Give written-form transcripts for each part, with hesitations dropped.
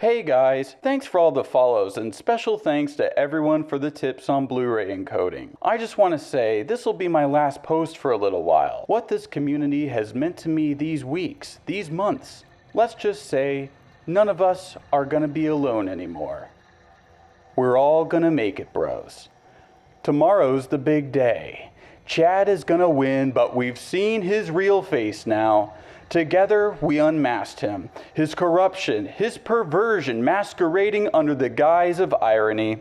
Hey guys, thanks for all the follows and special thanks to everyone for the tips on Blu-ray encoding. I just want to say this will be my last post for a little while. What this community has meant to me these weeks, these months. Let's just say none of us are gonna be alone anymore. We're all gonna make it, bros. Tomorrow's the big day. Chad is gonna win, but we've seen his real face now. Together, we unmasked him, his corruption, his perversion masquerading under the guise of irony.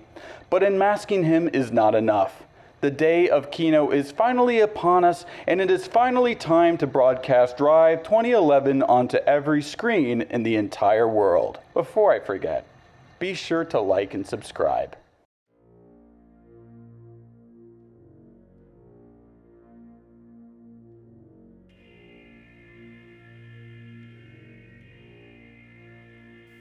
But unmasking him is not enough. The day of Kino is finally upon us, and it is finally time to broadcast Drive 2011 onto every screen in the entire world. Before I forget, be sure to like and subscribe.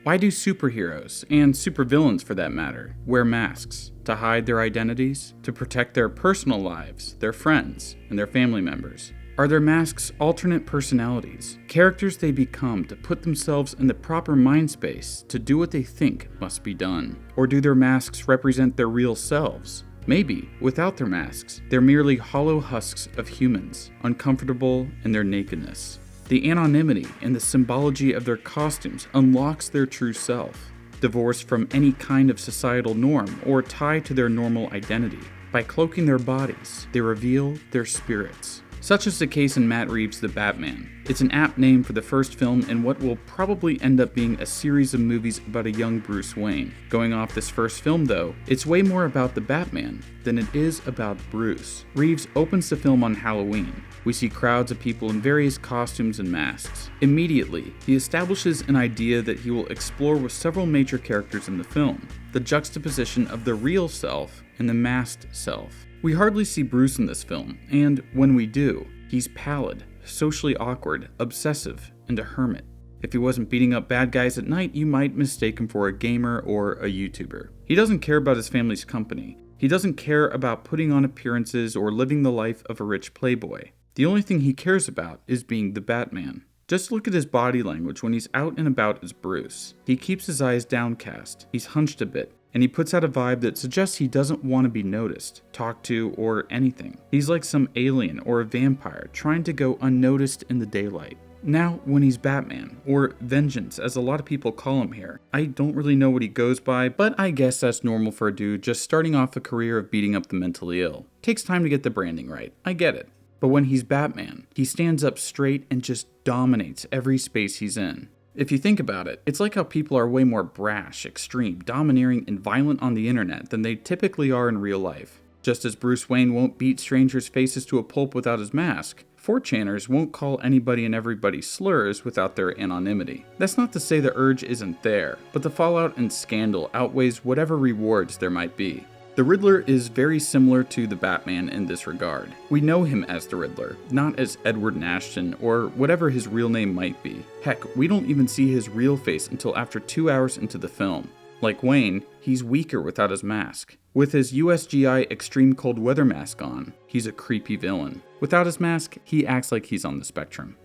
Why do superheroes, and supervillains for that matter, wear masks? To hide their identities? To protect their personal lives, their friends, and their family members? Are their masks alternate personalities, characters they become to put themselves in the proper mind space to do what they think must be done? Or do their masks represent their real selves? Maybe, without their masks, they're merely hollow husks of humans, uncomfortable in their nakedness. The anonymity and the symbology of their costumes unlocks their true self, divorced from any kind of societal norm or tie to their normal identity. By cloaking their bodies, they reveal their spirits. Such is the case in Matt Reeves' The Batman. It's an apt name for the first film in what will probably end up being a series of movies about a young Bruce Wayne. Going off this first film though, it's way more about the Batman than it is about Bruce. Reeves opens the film on Halloween. We see crowds of people in various costumes and masks. Immediately, he establishes an idea that he will explore with several major characters in the film, the juxtaposition of the real self and the masked self. We hardly see Bruce in this film, and when we do, he's pallid, socially awkward, obsessive, and a hermit. If he wasn't beating up bad guys at night, you might mistake him for a gamer or a YouTuber. He doesn't care about his family's company. He doesn't care about putting on appearances or living the life of a rich playboy. The only thing he cares about is being the Batman. Just look at his body language when he's out and about as Bruce. He keeps his eyes downcast, he's hunched a bit, and he puts out a vibe that suggests he doesn't want to be noticed, talked to, or anything. He's like some alien or a vampire trying to go unnoticed in the daylight. Now, when he's Batman, or Vengeance as a lot of people call him here, I don't really know what he goes by, but I guess that's normal for a dude just starting off a career of beating up the mentally ill. Takes time to get the branding right, I get it. But when he's Batman, he stands up straight and just dominates every space he's in. If you think about it, it's like how people are way more brash, extreme, domineering, and violent on the internet than they typically are in real life. Just as Bruce Wayne won't beat strangers' faces to a pulp without his mask, 4chaners won't call anybody and everybody slurs without their anonymity. That's not to say the urge isn't there, but the fallout and scandal outweighs whatever rewards there might be. The Riddler is very similar to the Batman in this regard. We know him as the Riddler, not as Edward Nashton or whatever his real name might be. Heck, we don't even see his real face until after 2 hours into the film. Like Wayne, he's weaker without his mask. With his USGI extreme cold weather mask on, he's a creepy villain. Without his mask, he acts like he's on the spectrum.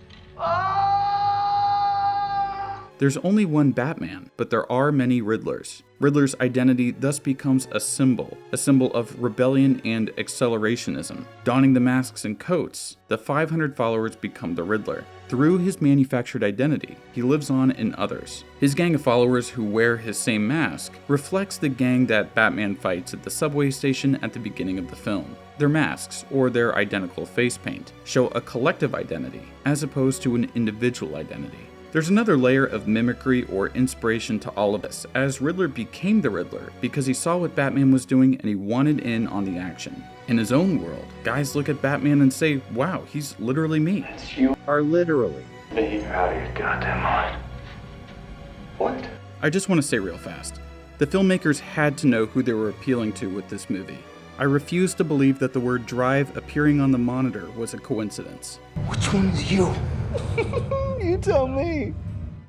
There's only one Batman, but there are many Riddlers. Riddler's identity thus becomes a symbol of rebellion and accelerationism. Donning the masks and coats, the 500 followers become the Riddler. Through his manufactured identity, he lives on in others. His gang of followers who wear his same mask reflects the gang that Batman fights at the subway station at the beginning of the film. Their masks, or their identical face paint, show a collective identity, as opposed to an individual identity. There's another layer of mimicry or inspiration to all of this, as Riddler became the Riddler because he saw what Batman was doing and he wanted in on the action. In his own world, guys look at Batman and say, wow, he's literally me. You are literally. you're out of your goddamn mind. What? I just want to say real fast, the filmmakers had to know who they were appealing to with this movie. I refuse to believe that the word drive appearing on the monitor was a coincidence. Which one is you? You tell me.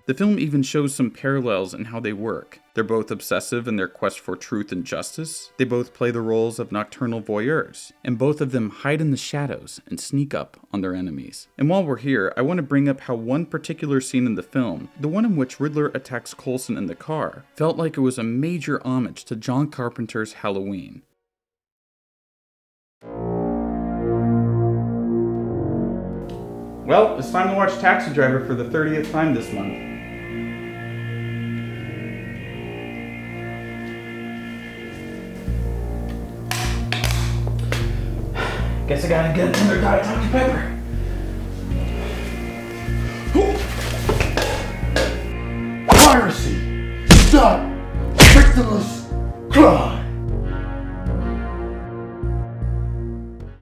The film even shows some parallels in how they work. They're both obsessive in their quest for truth and justice. They both play the roles of nocturnal voyeurs, and both of them hide in the shadows and sneak up on their enemies. And while we're here, I want to bring up how one particular scene in the film, the one in which Riddler attacks Coulson in the car, felt like it was a major homage to John Carpenter's Halloween. Well, it's time to watch Taxi Driver for the 30th time this month. Guess I gotta get another Diet Dr. Pepper. Piracy! Stop! Victimless crime!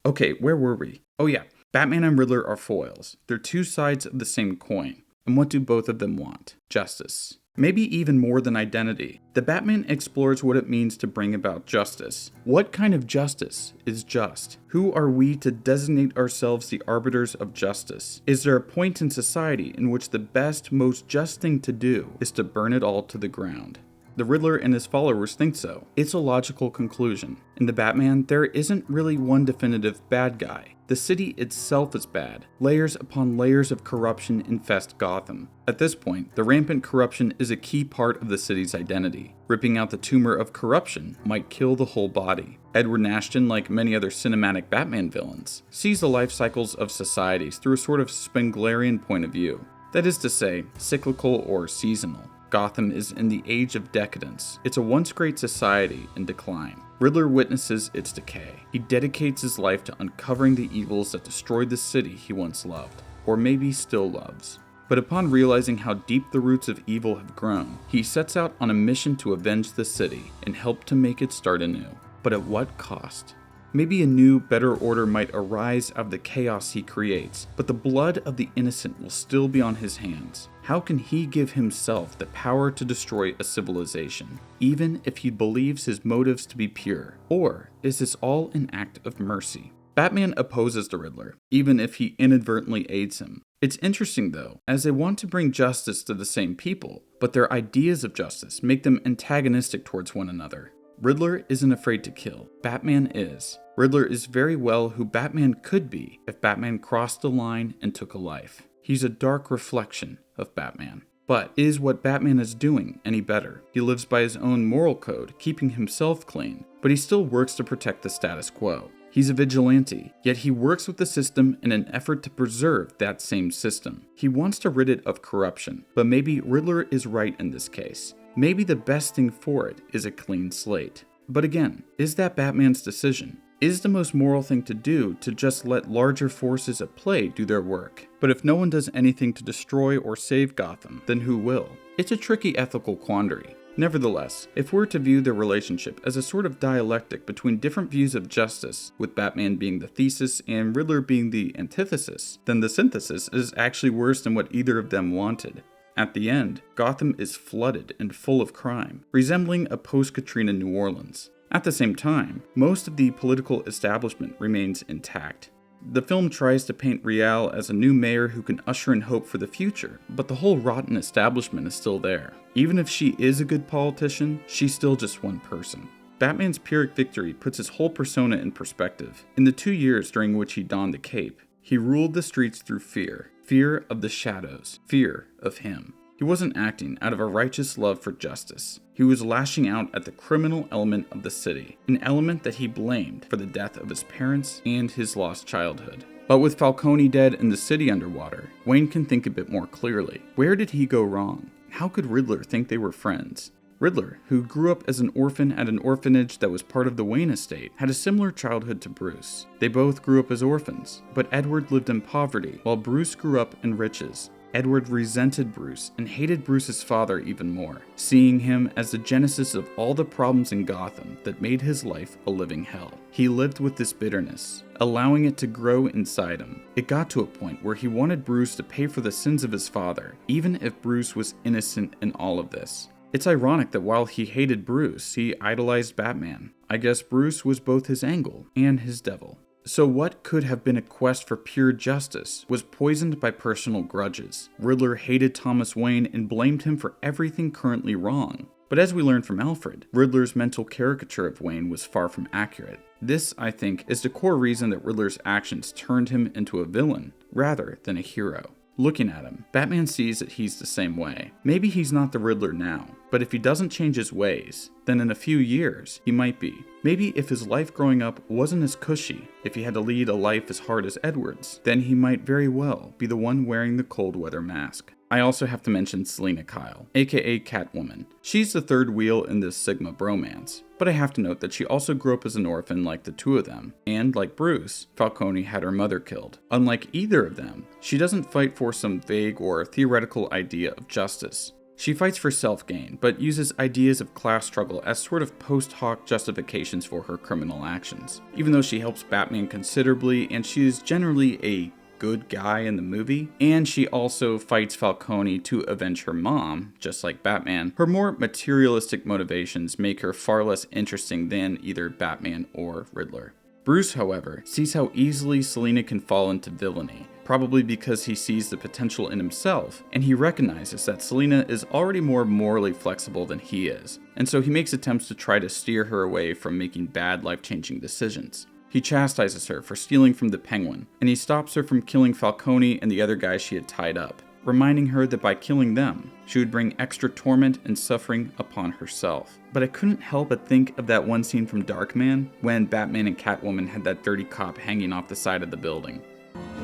Okay, where were we? Oh yeah, Batman and Riddler are foils. They're two sides of the same coin. And what do both of them want? Justice. Maybe even more than identity. The Batman explores what it means to bring about justice. What kind of justice is just? Who are we to designate ourselves the arbiters of justice? Is there a point in society in which the best, most just thing to do is to burn it all to the ground? The Riddler and his followers think so. It's a logical conclusion. In the Batman, there isn't really one definitive bad guy. The city itself is bad. Layers upon layers of corruption infest Gotham. At this point, the rampant corruption is a key part of the city's identity. Ripping out the tumor of corruption might kill the whole body. Edward Nashton, like many other cinematic Batman villains, sees the life cycles of societies through a sort of Spenglerian point of view. That is to say, cyclical or seasonal. Gotham is in the age of decadence. It's a once great society in decline. Riddler witnesses its decay. He dedicates his life to uncovering the evils that destroyed the city he once loved, or maybe still loves. But upon realizing how deep the roots of evil have grown, he sets out on a mission to avenge the city and help to make it start anew. But at what cost? Maybe a new, better order might arise out of the chaos he creates, but the blood of the innocent will still be on his hands. How can he give himself the power to destroy a civilization, even if he believes his motives to be pure? Or is this all an act of mercy? Batman opposes the Riddler, even if he inadvertently aids him. It's interesting though, as they want to bring justice to the same people, but their ideas of justice make them antagonistic towards one another. Riddler isn't afraid to kill. Batman is. Riddler is very well who Batman could be if Batman crossed the line and took a life. He's a dark reflection of Batman. But is what Batman is doing any better? He lives by his own moral code, keeping himself clean, but he still works to protect the status quo. He's a vigilante, yet he works with the system in an effort to preserve that same system. He wants to rid it of corruption, but maybe Riddler is right in this case. Maybe the best thing for it is a clean slate. But again, is that Batman's decision? Is the most moral thing to do to just let larger forces at play do their work? But if no one does anything to destroy or save Gotham, then who will? It's a tricky ethical quandary. Nevertheless, if we're to view their relationship as a sort of dialectic between different views of justice, with Batman being the thesis and Riddler being the antithesis, then the synthesis is actually worse than what either of them wanted. At the end, Gotham is flooded and full of crime, resembling a post-Katrina New Orleans. At the same time, most of the political establishment remains intact. The film tries to paint Rial as a new mayor who can usher in hope for the future, but the whole rotten establishment is still there. Even if she is a good politician, she's still just one person. Batman's Pyrrhic victory puts his whole persona in perspective. In the 2 years during which he donned the cape, he ruled the streets through fear. Fear of the shadows. Fear of him. He wasn't acting out of a righteous love for justice. He was lashing out at the criminal element of the city, an element that he blamed for the death of his parents and his lost childhood. But with Falcone dead and the city underwater, Wayne can think a bit more clearly. Where did he go wrong? How could Riddler think they were friends? Riddler, who grew up as an orphan at an orphanage that was part of the Wayne estate, had a similar childhood to Bruce. They both grew up as orphans, but Edward lived in poverty, while Bruce grew up in riches. Edward resented Bruce and hated Bruce's father even more, seeing him as the genesis of all the problems in Gotham that made his life a living hell. He lived with this bitterness, allowing it to grow inside him. It got to a point where he wanted Bruce to pay for the sins of his father, even if Bruce was innocent in all of this. It's ironic that while he hated Bruce, he idolized Batman. I guess Bruce was both his angel and his devil. So what could have been a quest for pure justice was poisoned by personal grudges. Riddler hated Thomas Wayne and blamed him for everything currently wrong. But as we learned from Alfred, Riddler's mental caricature of Wayne was far from accurate. This, I think, is the core reason that Riddler's actions turned him into a villain, rather than a hero. Looking at him, Batman sees that he's the same way. Maybe he's not the Riddler now, but if he doesn't change his ways, then in a few years, he might be. Maybe if his life growing up wasn't as cushy, if he had to lead a life as hard as Edward's, then he might very well be the one wearing the cold weather mask. I also have to mention Selena Kyle, aka Catwoman. She's the third wheel in this Sigma bromance, but I have to note that she also grew up as an orphan like the two of them, and like Bruce, Falcone had her mother killed. Unlike either of them, she doesn't fight for some vague or theoretical idea of justice. She fights for self-gain, but uses ideas of class struggle as sort of post-hoc justifications for her criminal actions. Even though she helps Batman considerably, and she is generally a good guy in the movie, and she also fights Falcone to avenge her mom, just like Batman, her more materialistic motivations make her far less interesting than either Batman or Riddler. Bruce, however, sees how easily Selena can fall into villainy, probably because he sees the potential in himself, and he recognizes that Selena is already more morally flexible than he is, and so he makes attempts to try to steer her away from making bad life-changing decisions. He chastises her for stealing from the Penguin, and he stops her from killing Falcone and the other guys she had tied up, reminding her that by killing them, she would bring extra torment and suffering upon herself. But I couldn't help but think of that one scene from Darkman, when Batman and Catwoman had that dirty cop hanging off the side of the building.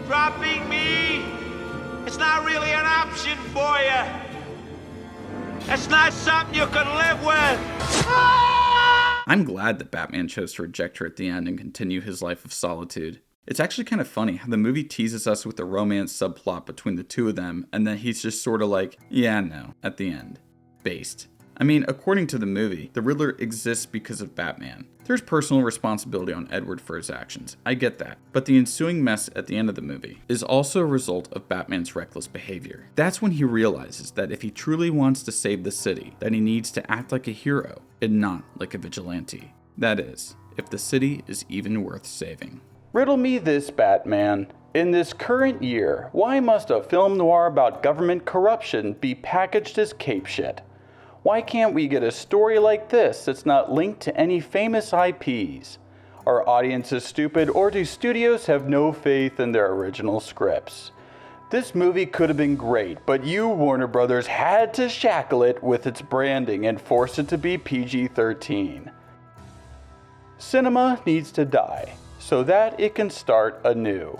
Dropping me! It's not really an option for you! It's not something you can live with! I'm glad that Batman chose to reject her at the end and continue his life of solitude. It's actually kind of funny how the movie teases us with the romance subplot between the two of them, and then he's just sort of like, yeah, no, at the end. Based. I mean, according to the movie, the Riddler exists because of Batman. There's personal responsibility on Edward for his actions, I get that, but the ensuing mess at the end of the movie is also a result of Batman's reckless behavior. That's when he realizes that if he truly wants to save the city, that he needs to act like a hero and not like a vigilante. That is, if the city is even worth saving. Riddle me this, Batman. In this current year, why must a film noir about government corruption be packaged as cape shit? Why can't we get a story like this that's not linked to any famous IPs? Are audiences stupid, or do studios have no faith in their original scripts? This movie could have been great, but you, Warner Brothers, had to shackle it with its branding and force it to be PG-13. Cinema needs to die, so that it can start anew.